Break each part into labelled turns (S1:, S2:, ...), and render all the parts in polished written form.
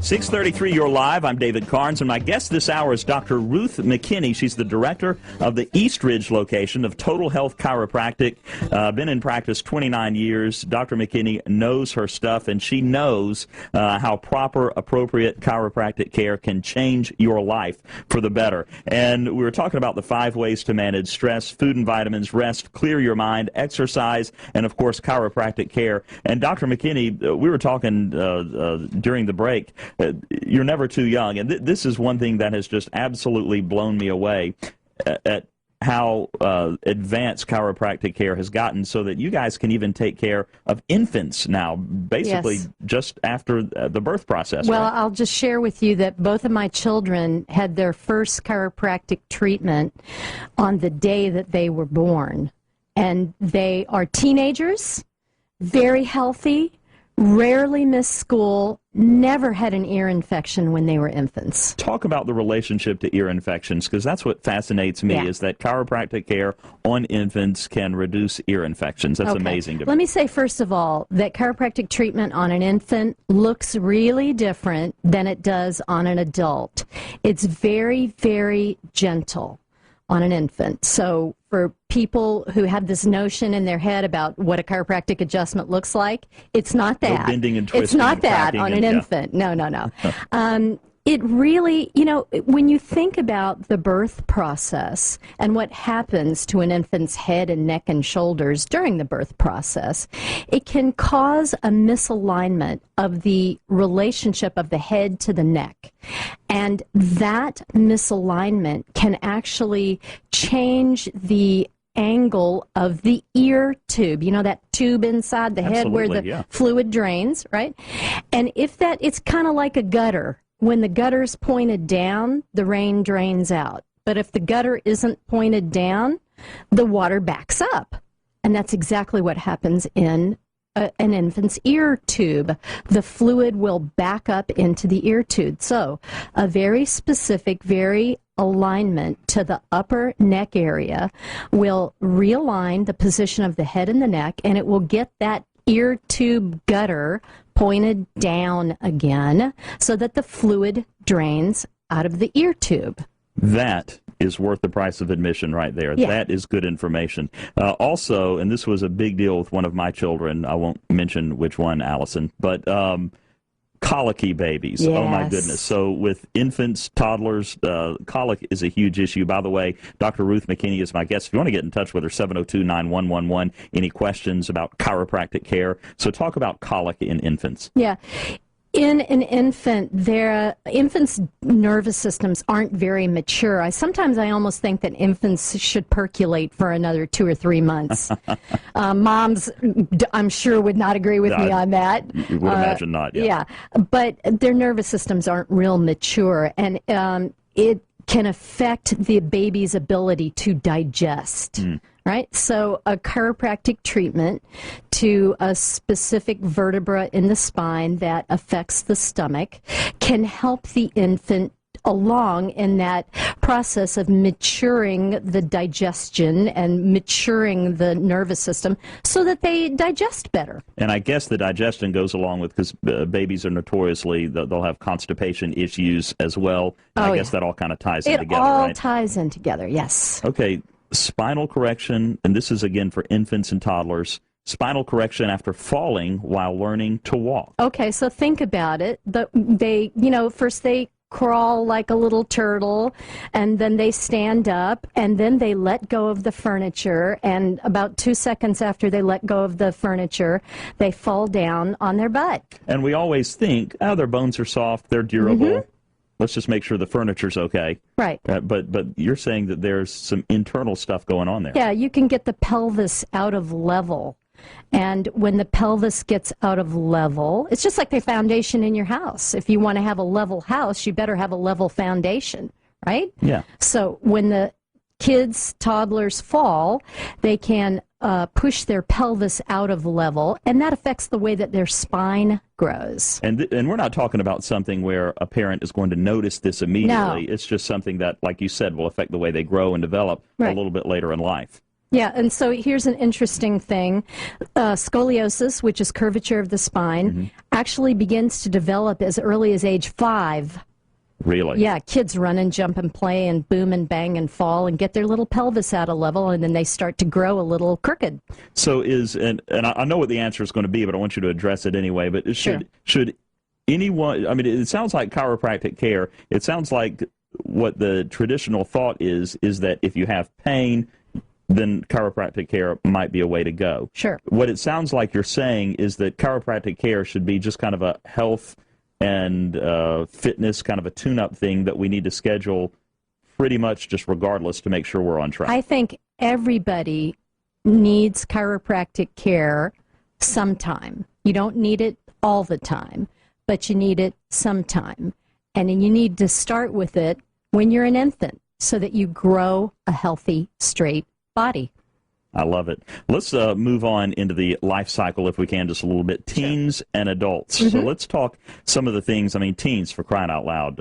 S1: 6:33, you're live. I'm David Carnes, and my guest this hour is Dr. Ruth McKinney. She's the director of the East Ridge location of Total Health Chiropractic. Been in practice 29 years. Dr. McKinney knows her stuff, and she knows how proper, appropriate chiropractic care can change your life for the better. And we were talking about the 5 ways to manage stress: food and vitamins, rest, clear your mind, exercise, and, of course, chiropractic care. And Dr. McKinney, we were talking during the break. You're never too young, and this is one thing that has just absolutely blown me away at how advanced chiropractic care has gotten, so that you guys can even take care of infants now, basically just after the birth process.
S2: Well,
S1: right?
S2: I'll just share with you that both of my children had their first chiropractic treatment on the day that they were born, and they are teenagers, very healthy, rarely missed school, never had an ear infection when they were infants.
S1: Talk about the relationship to ear infections, because that's what fascinates me, is that chiropractic care on infants can reduce ear infections. That's amazing to me.
S2: Let me say, first of all, that chiropractic treatment on an infant looks really different than it does on an adult. It's very, very gentle on an infant. So for people who have this notion in their head about what a chiropractic adjustment looks like, it's not that.
S1: No bending and twisting.
S2: It's not that on an infant. No, no, no. It really, you know, when you think about the birth process and what happens to an infant's head and neck and shoulders during the birth process, it can cause a misalignment of the relationship of the head to the neck. And that misalignment can actually change the angle of the ear tube. You know, that tube inside the head where the fluid drains, right? And if that, it's kind of like a gutter. When the gutter's pointed down, the rain drains out. But if the gutter isn't pointed down, the water backs up. And that's exactly what happens in an infant's ear tube. The fluid will back up into the ear tube. So a very specific, very alignment to the upper neck area will realign the position of the head and the neck, and it will get that ear tube gutter pointed down again so that the fluid drains out of the ear tube.
S1: That is worth the price of admission right there. Yeah. That is good information. Also, and this was a big deal with one of my children, I won't mention which one, Allison, but colicky babies. Yes. Oh, my goodness. So with infants, toddlers, colic is a huge issue. By the way, Dr. Ruth McKinney is my guest. If you want to get in touch with her, 702-9111. Any questions about chiropractic care? So talk about colic in infants.
S2: Yeah. In an infant, infants' nervous systems aren't very mature. Sometimes I almost think that infants should percolate for another 2 or 3 months. Moms, I'm sure, would not agree with me on that.
S1: You would imagine not,
S2: yeah. But their nervous systems aren't real mature, and it can affect the baby's ability to digest. Right? So a chiropractic treatment to a specific vertebra in the spine that affects the stomach can help the infant along in that process of maturing the digestion and maturing the nervous system so that they digest better.
S1: And I guess the digestion goes along with, because babies are notoriously, they'll have constipation issues as well. I guess that all kind of ties in together, right? It
S2: all ties in together, yes.
S1: Okay. Spinal correction, and this is again for infants and toddlers, spinal correction after falling while learning to walk.
S2: Okay, so think about it. First they crawl like a little turtle, and then they stand up, and then they let go of the furniture, and about 2 seconds after they let go of the furniture, they fall down on their butt.
S1: And we always think, oh, their bones are soft, they're durable. Let's just make sure the furniture's okay.
S2: Right.
S1: But you're saying that there's some internal stuff going on there.
S2: Yeah, you can get the pelvis out of level. And when the pelvis gets out of level, it's just like the foundation in your house. If you want to have a level house, you better have a level foundation, right?
S1: Yeah.
S2: So when the kids, toddlers fall, they can push their pelvis out of level, and that affects the way that their spine grows.
S1: And we're not talking about something where a parent is going to notice this immediately.
S2: No.
S1: It's just something that, like you said, will affect the way they grow and develop a little bit later in life.
S2: Yeah, and so here's an interesting thing. Scoliosis, which is curvature of the spine, actually begins to develop as early as age 5.
S1: Really?
S2: Yeah, kids run and jump and play and boom and bang and fall and get their little pelvis out of level, and then they start to grow a little crooked.
S1: So and I know what the answer is going to be, but I want you to address it anyway. But should anyone, I mean, it sounds like chiropractic care, it sounds like what the traditional thought is that if you have pain, then chiropractic care might be a way to go.
S2: Sure.
S1: What it sounds like you're saying is that chiropractic care should be just kind of a health and fitness kind of a tune-up thing that we need to schedule pretty much just regardless to make sure we're on track.
S2: I think everybody needs chiropractic care sometime. You don't need it all the time, but you need it sometime. And you need to start with it when you're an infant so that you grow a healthy, straight body.
S1: I love it. Let's move on into the life cycle, if we can, just a little bit. Teens and adults. So let's talk some of the things. I mean, teens, for crying out loud,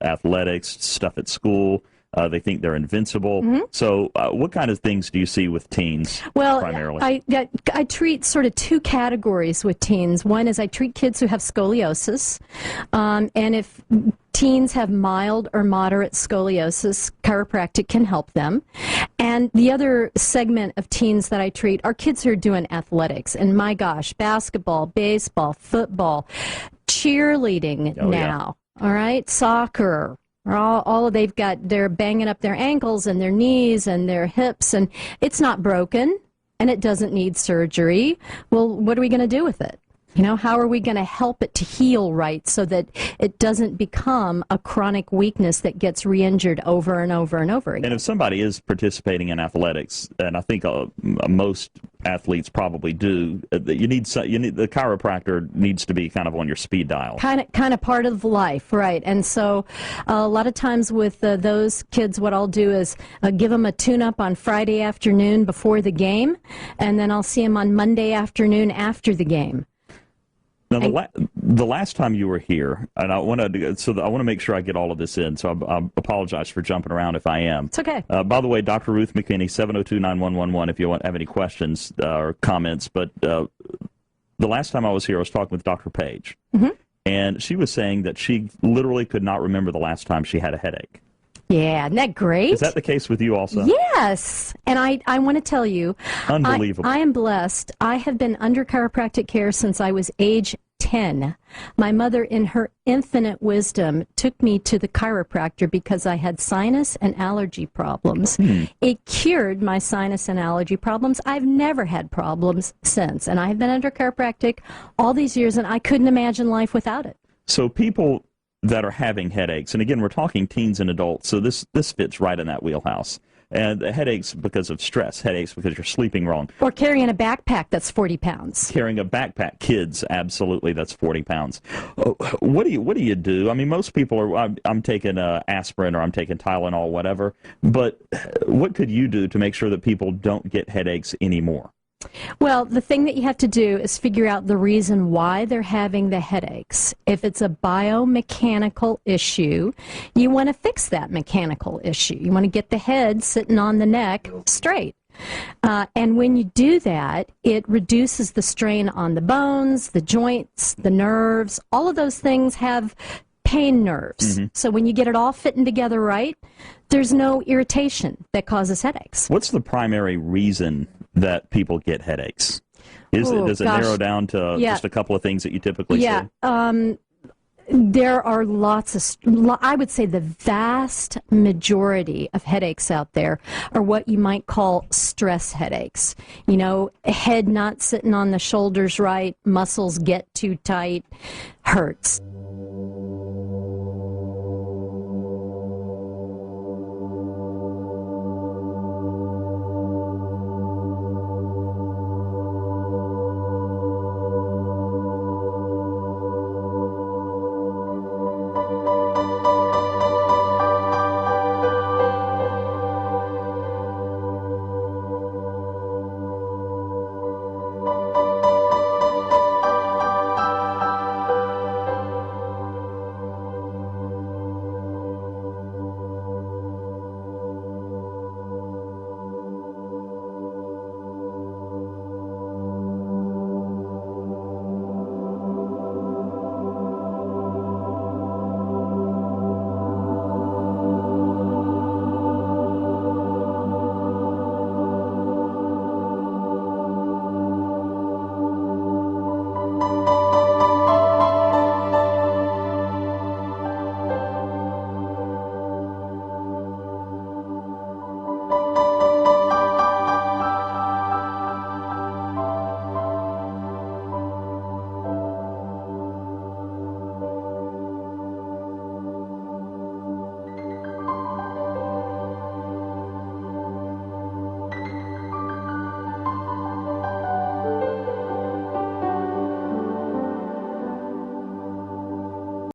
S1: athletics, stuff at school. They think they're invincible. So what kind of things do you see with teens primarily?
S2: I treat sort of two categories with teens. One is I treat kids who have scoliosis. And if teens have mild or moderate scoliosis, chiropractic can help them. And the other segment of teens that I treat are kids who are doing athletics. And my gosh, basketball, baseball, football, cheerleading now, all right, soccer. They're banging up their ankles and their knees and their hips, and it's not broken, and it doesn't need surgery. Well, what are we going to do with it? You know, how are we going to help it to heal right so that it doesn't become a chronic weakness that gets re-injured over and over and over again?
S1: And if somebody is participating in athletics, and I think most athletes probably do, you need the chiropractor needs to be kind of on your speed dial.
S2: Kind of part of life, right? And so a lot of times with those kids, what I'll do is give them a tune-up on Friday afternoon before the game, and then I'll see them on Monday afternoon after the game.
S1: Now, the last time you were here, and I want to make sure I get all of this in, so I apologize for jumping around if I am.
S2: It's okay.
S1: By the way, Dr. Ruth McKinney, 702-9111, if you have any questions or comments. But the last time I was here, I was talking with Dr. Page, and she was saying that she literally could not remember the last time she had a headache.
S2: Yeah, isn't that great?
S1: Is that the case with you also?
S2: Yes. And I want to tell you,
S1: unbelievable.
S2: I am blessed. I have been under chiropractic care since I was age 10. My mother, in her infinite wisdom, took me to the chiropractor because I had sinus and allergy problems. It cured my sinus and allergy problems. I've never had problems since. And I have been under chiropractic all these years, and I couldn't imagine life without it.
S1: So people that are having headaches, and again, we're talking teens and adults, so this fits right in that wheelhouse. And headaches because of stress, headaches because you're sleeping wrong.
S2: Or carrying a backpack that's 40 pounds.
S1: Carrying a backpack, kids, absolutely, that's 40 pounds. What do you do? I mean, most people are, I'm taking aspirin or I'm taking Tylenol, whatever, but what could you do to make sure that people don't get headaches anymore?
S2: Well, the thing that you have to do is figure out the reason why they're having the headaches. If it's a biomechanical issue, you want to fix that mechanical issue. You want to get the head sitting on the neck straight. And when you do that, it reduces the strain on the bones, the joints, the nerves. All of those things have pain nerves. So when you get it all fitting together right, there's no irritation that causes headaches.
S1: What's the primary reason that people get headaches? Does it narrow down to just a couple of things that you typically see? There are
S2: I would say the vast majority of headaches out there are what you might call stress headaches. You know, head not sitting on the shoulders right, muscles get too tight, hurts.